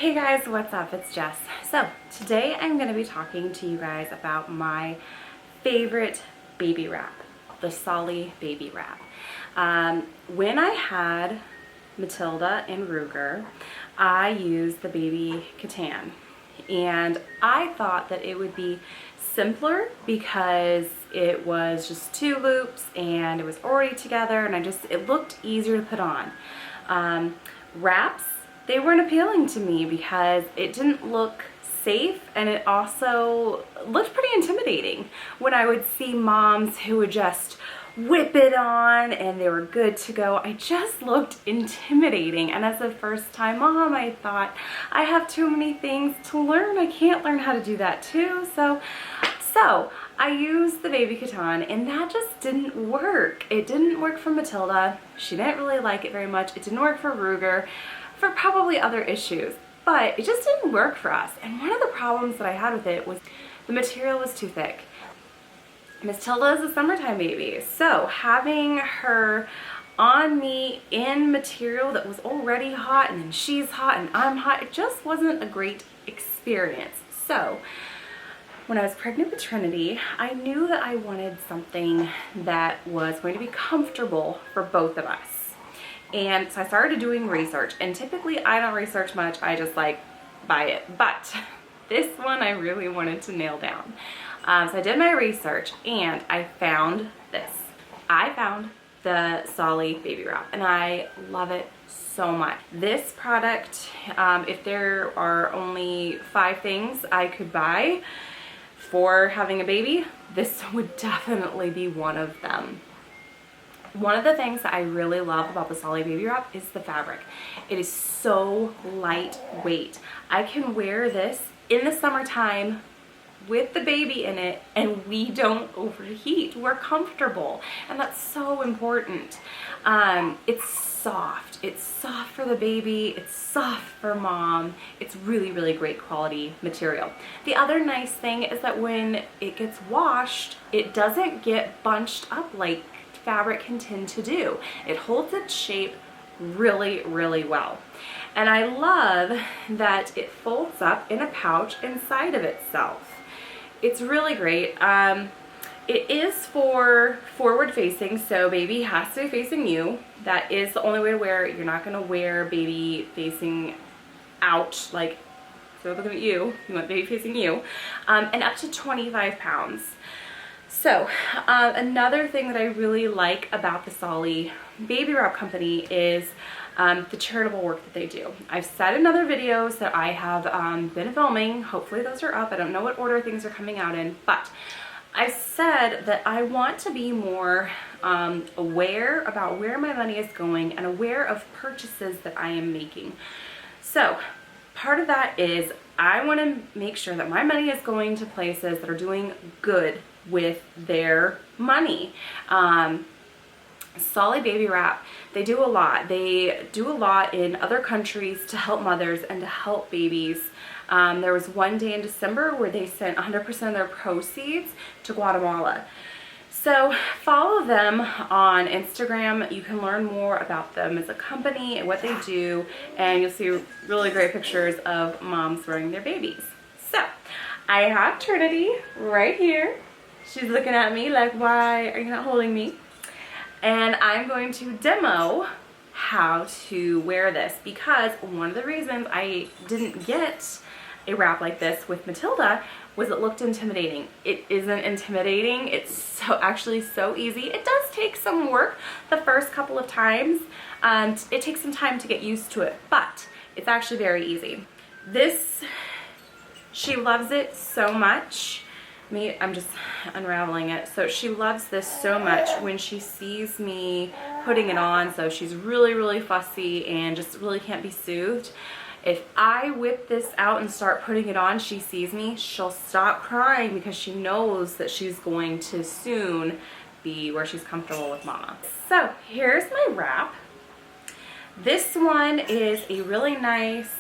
Hey guys, what's up? It's Jess. So today I'm going to be talking to you guys about my favorite baby wrap, the Solly baby wrap. When I had Matilda and Ruger, I used the Baby Ktan, and I thought that it would be simpler because it was just 2 loops and it was already together, and it looked easier to put on. Wraps, they weren't appealing to me because it didn't look safe, and it also looked pretty intimidating when I would see moms who would just whip it on and they were good to go. I just looked intimidating, and as a first-time mom, I thought, I have too many things to learn. I can't learn how to do that too. So I used the Baby Ktan, and that just didn't work. It didn't work for Matilda. She didn't really like it very much. It didn't work for Ruger, for probably other issues, but it just didn't work for us. And one of the problems that I had with it was the material was too thick. Matilda is a summertime baby, so having her on me in material that was already hot, and then she's hot and I'm hot, it just wasn't a great experience. So when I was pregnant with Trinity, I knew that I wanted something that was going to be comfortable for both of us. And so I started doing research, and typically I don't research much, I just like buy it. But this one I really wanted to nail down. So I did my research and I found this. I found the Solly baby wrap, and I love it so much. This product, if there are only 5 things I could buy for having a baby, this would definitely be one of them. One of the things that I really love about the Solly baby wrap is the fabric. It is so lightweight. I can wear this in the summertime with the baby in it, and we don't overheat. We're comfortable, and that's so important. It's soft. It's soft for the baby. It's soft for mom. It's really, really great quality material. The other nice thing is that when it gets washed, it doesn't get bunched up like fabric can tend to do. It holds its shape really, really well. And I love that it folds up in a pouch inside of itself. It's really great. It is for forward facing, so baby has to be facing you. That is the only way to wear it. You're not going to wear baby facing out, like, so looking at you, you want baby facing you, and up to 25 pounds. So another thing that I really like about the Solly baby wrap company is the charitable work that they do. I've said in other videos that I have been filming. Hopefully those are up. I don't know what order things are coming out in, but I've said that I want to be more aware about where my money is going and aware of purchases that I am making. So part of that is I want to make sure that my money is going to places that are doing good with their money. Solly baby wrap, they do a lot. They do a lot in other countries to help mothers and to help babies. There was one day in December where they sent 100% of their proceeds to Guatemala. So follow them on Instagram. You can learn more about them as a company and what they do, and you'll see really great pictures of moms wearing their babies. So I have Trinity right here. She's looking at me like, why are you not holding me? And I'm going to demo how to wear this, because one of the reasons I didn't get a wrap like this with Matilda was it looked intimidating. It isn't intimidating. It's actually so easy. It does take some work the first couple of times. It takes some time to get used to it, but it's actually very easy. This, she loves it so much. I'm just unraveling it. So she loves this so much when she sees me putting it on. So she's really, really fussy and just really can't be soothed. If I whip this out and start putting it on, she sees me, she'll stop crying because she knows that she's going to soon be where she's comfortable with mama. So here's my wrap. This one is a really nice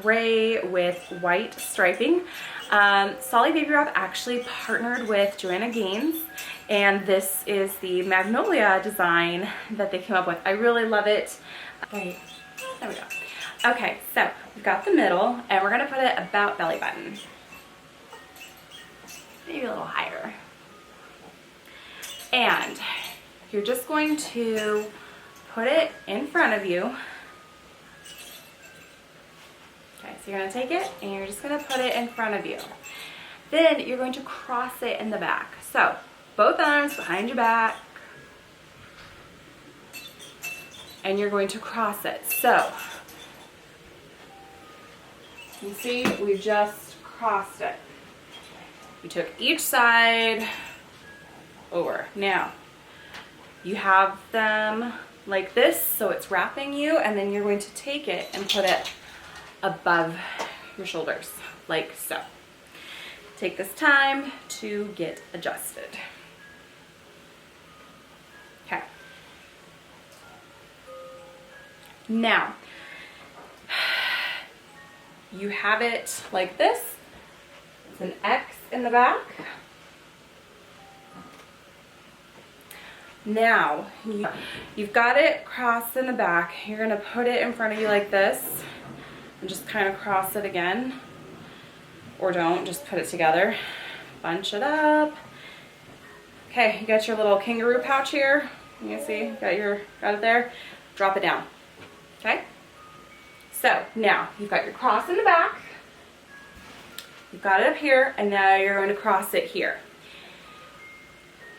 gray with white striping. Solly Baby Wrap actually partnered with Joanna Gaines, and this is the Magnolia design that they came up with. I really love it. There we go. Okay, so we've got the middle, and we're gonna put it about belly button. Maybe a little higher. And you're just going to put it in front of you. Okay, so you're gonna take it and you're just gonna put it in front of you. Then you're going to cross it in the back. So both arms behind your back. And you're going to cross it. So you see, we just crossed it. We took each side over. Now, you have them like this, so it's wrapping you, and then you're going to take it and put it above your shoulders, like so. Take this time to get adjusted. Okay. Now, you have it like this. It's an X in the back. Now, you've got it crossed in the back. You're gonna put it in front of you like this and just kind of cross it again. Or don't, just put it together. Bunch it up. Okay, you got your little kangaroo pouch here. You can see, got it there. Drop it down, okay? So now you've got your cross in the back. You've got it up here, and now you're going to cross it here.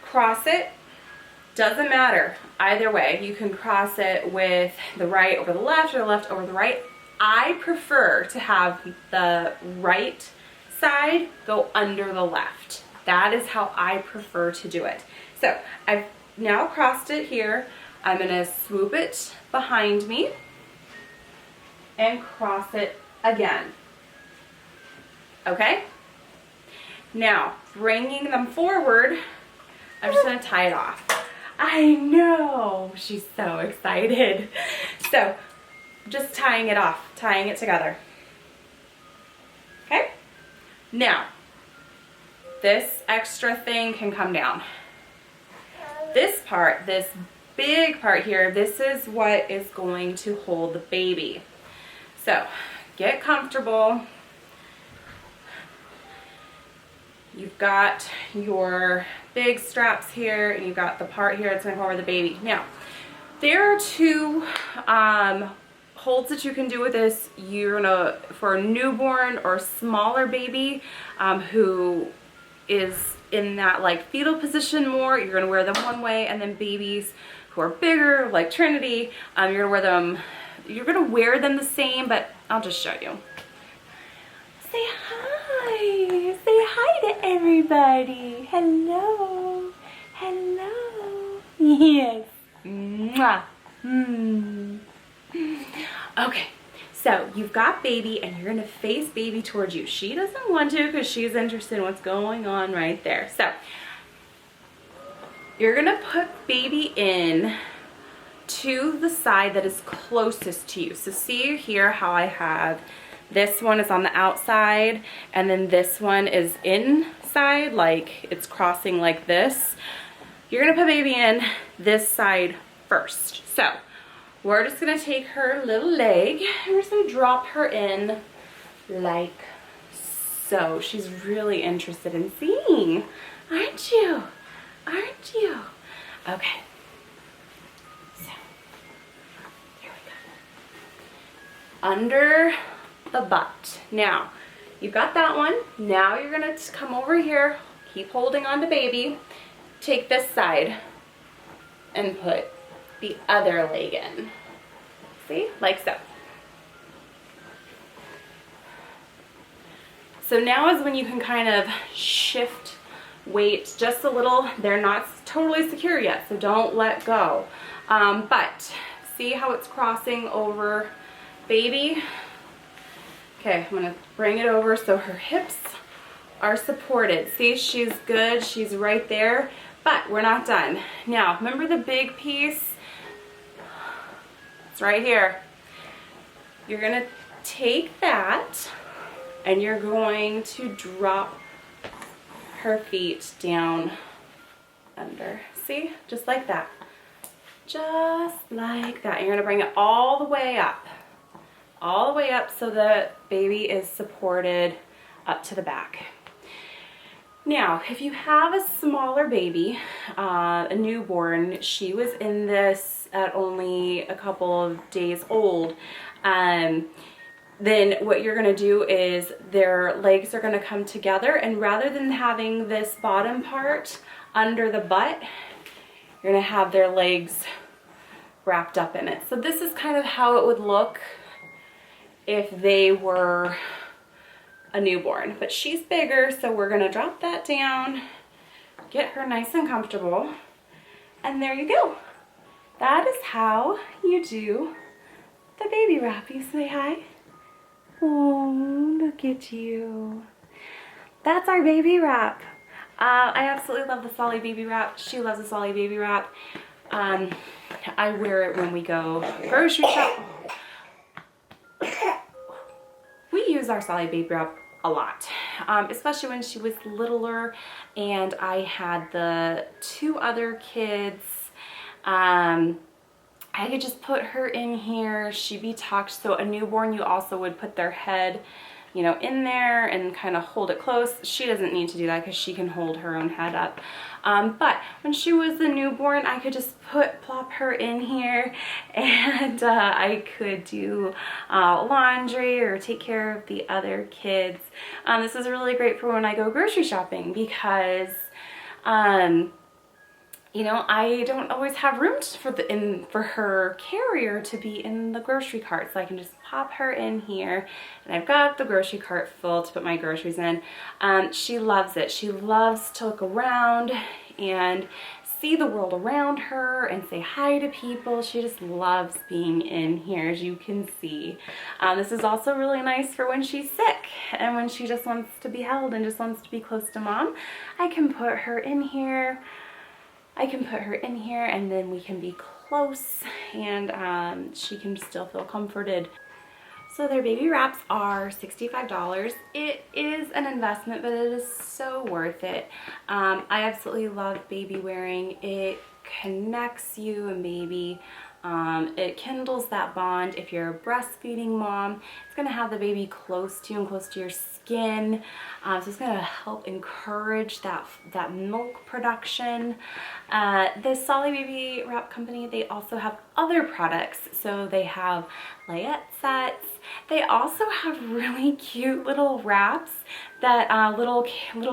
Cross it, doesn't matter either way. You can cross it with the right over the left or the left over the right. I prefer to have the right side go under the left. That is how I prefer to do it. So I've now crossed it here. I'm gonna swoop it behind me and cross it again. Okay? Now, bringing them forward, I'm just gonna tie it off. I know, she's so excited. So, just tying it off, tying it together. Okay? Now, this extra thing can come down. This part, this big part here, this is what is going to hold the baby. So, get comfortable. You've got your big straps here, and you've got the part here that's going to cover the baby. Now, there are two holds that you can do with this. You're gonna, for a newborn or smaller baby who is in that like fetal position more, you're gonna wear them one way, and then babies who are bigger, like Trinity, you're gonna wear them the same, but I'll just show you. Say hi. Say hi to everybody. Hello. Hello. Yes. Mwah. Okay, so you've got baby, and you're gonna face baby towards you. She doesn't want to because she's interested in what's going on right there. So you're gonna put baby in to the side that is closest to you. So see here how I have this one is on the outside, and then this one is inside, like it's crossing like this. You're gonna put baby in this side first. So we're just gonna take her little leg, and we're just gonna drop her in like so. She's really interested in seeing, aren't you? Aren't you? Okay. So, here we go. Under the butt. Now, you've got that one. Now you're gonna come over here, keep holding on to baby, take this side, and put the other leg in. See? Like so. So now is when you can kind of shift weight just a little. They're not totally secure yet, so don't let go. But see how it's crossing over baby? Okay, I'm gonna bring it over so her hips are supported. See, she's good, she's right there, but we're not done. Now, remember the big piece? It's right here. You're gonna take that, and you're going to drop her feet down under. See, just like that. Just like that. You're gonna bring it all the way up. all the way up so the baby is supported up to the back. Now, if you have a smaller baby, a newborn, she was in this at only a couple of days old, then what you're gonna do is their legs are gonna come together, and rather than having this bottom part under the butt, you're gonna have their legs wrapped up in it. So this is kind of how it would look if they were a newborn, but she's bigger, so we're gonna drop that down, get her nice and comfortable, and there you go. That is how you do the baby wrap. You say hi. Oh, look at you. That's our baby wrap. I absolutely love the Solly baby wrap. She loves the Solly baby wrap. I wear it when we go grocery shop. We use our Solly baby wrap a lot, especially when she was littler and I had the 2 other kids. I could just put her in here. She'd be tucked. So a newborn, you also would put their head, you know, in there and kind of hold it close. She doesn't need to do that because she can hold her own head up. But when she was a newborn, I could just plop her in here, and I could do laundry or take care of the other kids. This is really great for when I go grocery shopping because you know, I don't always have room for her carrier to be in the grocery cart, so I can just pop her in here, and I've got the grocery cart full to put my groceries in. She loves it. She loves to look around and see the world around her and say hi to people. She just loves being in here, as you can see. This is also really nice for when she's sick and when she just wants to be held and just wants to be close to mom. I can put her in here. And then we can be close, and she can still feel comforted. So their baby wraps are $65. It is an investment, but it is so worth it. I absolutely love baby wearing. It connects you and baby. It kindles that bond. If you're a breastfeeding mom, it's going to have the baby close to you and close to your skin. So it's going to help encourage that milk production. The Solly Baby Wrap Company, they also have other products. So they have layette sets. They also have really cute little wraps that little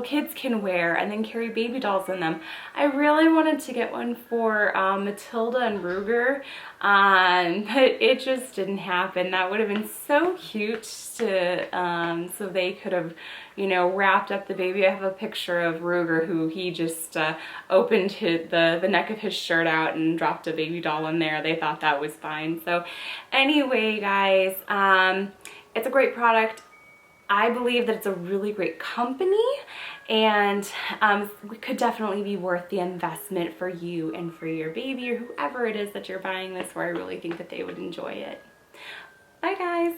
kids can wear and then carry baby dolls in them. I really wanted to get one for Matilda and Ruger, but it just didn't happen. That would have been so cute to, so they could have, you know, wrapped up the baby. I have a picture of Ruger who he just opened the neck of his shirt out and dropped a baby doll in there. They thought that was fine. So anyway, guys, it's a great product. I believe that it's a really great company, and it could definitely be worth the investment for you and for your baby or whoever it is that you're buying this for. I really think that they would enjoy it. Bye, guys.